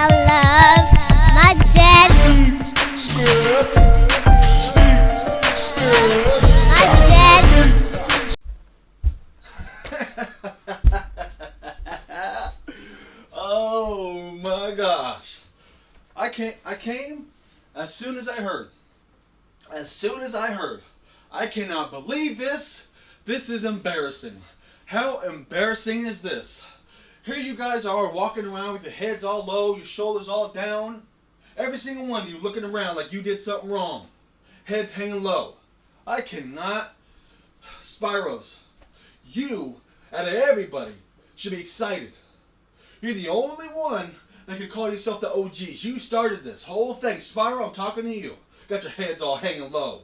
I love my dad. My dad. Oh my gosh. I came as soon as I heard. I cannot believe this. This is embarrassing. How embarrassing is this? Here you guys are walking around with your heads all low, your shoulders all down. Every single one of you looking around like you did something wrong. Heads hanging low. I cannot. Spyros, you, out of everybody, should be excited. You're the only one that could call yourself the OGs. You started this whole thing. Spyro, I'm talking to you. Got your heads all hanging low.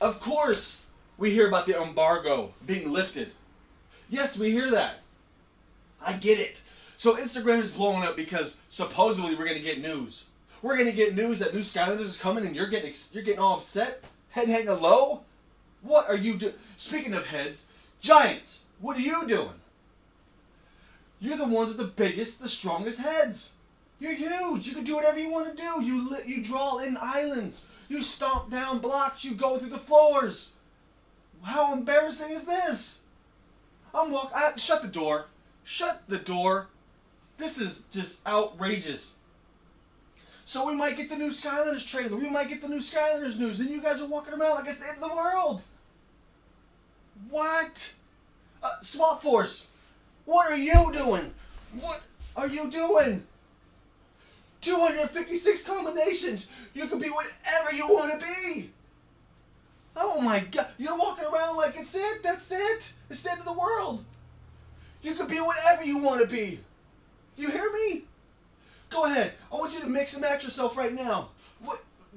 Of course, we hear about the embargo being lifted. Yes, we hear that. I get it. So Instagram is blowing up because supposedly we're going to get news. We're going to get news that new Skylanders is coming and you're getting all upset? Head hanging low? What are you doing? Speaking of heads, Giants, what are you doing? You're the ones with the biggest, the strongest heads. You're huge. You can do whatever you want to do. You draw in islands. You stomp down blocks. You go through the floors. How embarrassing is this? Shut the door. Shut the door. This is just outrageous. So we might get the new Skylanders trailer. We might get the new Skylanders news. And you guys are walking around like it's the end of the world. What? Swap Force. What are you doing? What are you doing? 256 combinations. You can be whatever you want to be. Oh my God. You're walking around like it's it. That's it. It's the end of the world. You can be whatever you want to be. You hear me? Go ahead. I want you to mix and match yourself right now.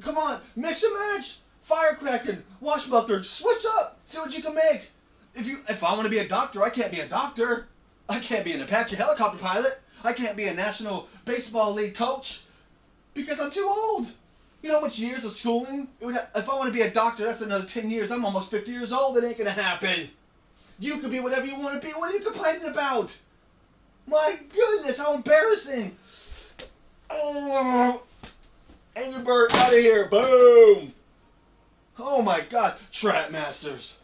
Come on. Mix and match. Firecracking. Washbuckler. Switch up. See what you can make. If I want to be a doctor, I can't be a doctor. I can't be an Apache helicopter pilot. I can't be a National Baseball League coach because I'm too old. You know how much years of schooling? If I want to be a doctor, that's another 10 years. I'm almost 50 years old. It ain't going to happen. You can be whatever you want to be. What are you complaining about? My goodness, how embarrassing. Oh, Angry Bird, out of here. Boom. Oh my God. Trap Masters.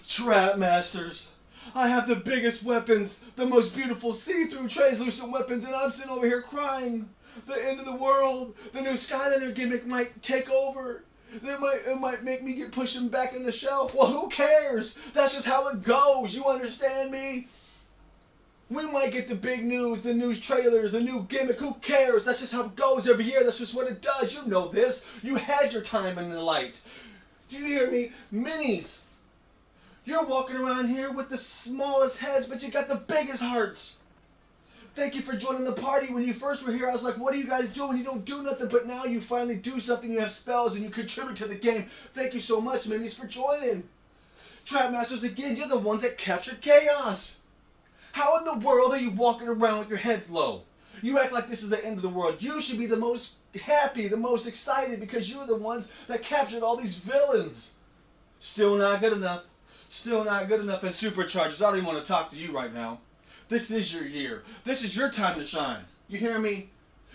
Trap Masters. I have the biggest weapons, the most beautiful see-through translucent weapons, and I'm sitting over here crying. The end of the world. The new Skylander gimmick might take over. It might make me get pushing back in the shelf. Well, who cares? That's just how it goes. You understand me? We might get the big news, the news trailers, the new gimmick. Who cares? That's just how it goes every year. That's just what it does. You know this. You had your time in the light. Do you hear me? Minis. You're walking around here with the smallest heads, but you got the biggest hearts. Thank you for joining the party. When you first were here, I was like, what are you guys doing? You don't do nothing, but now you finally do something. You have spells and you contribute to the game. Thank you so much, Minis, for joining. Trap Masters, again, you're the ones that captured chaos. How in the world are you walking around with your heads low? You act like this is the end of the world. You should be the most happy, the most excited, because you're the ones that captured all these villains. Still not good enough. Still not good enough. And Superchargers, I don't even want to talk to you right now. This is your year. This is your time to shine. You hear me?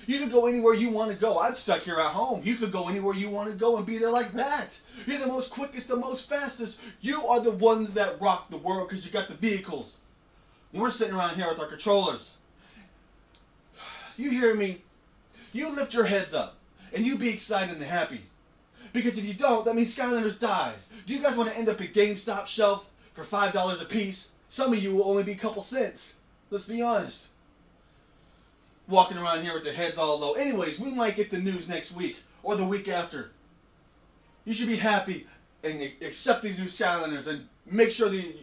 You can go anywhere you want to go. I'm stuck here at home. You could go anywhere you want to go and be there like that. You're the most quickest, the most fastest. You are the ones that rock the world because you got the vehicles. And we're sitting around here with our controllers. You hear me? You lift your heads up and you be excited and happy. Because if you don't, that means Skylanders dies. Do you guys want to end up at GameStop shelf for $5 a piece? Some of you will only be a couple cents. Let's be honest. Walking around here with your heads all low. Anyways, we might get the news next week or the week after. You should be happy and accept these new Skylanders and make sure that you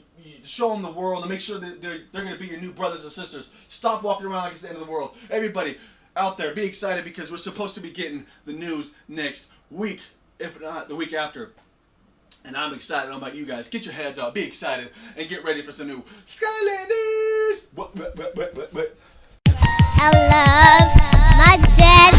show them the world and make sure that they're going to be your new brothers and sisters. Stop walking around like it's the end of the world. Everybody out there, be excited because we're supposed to be getting the news next week, if not the week after. And I'm excited. I don't know about you guys. Get your heads up. Be excited. And get ready for some new Skylanders. I love my dad.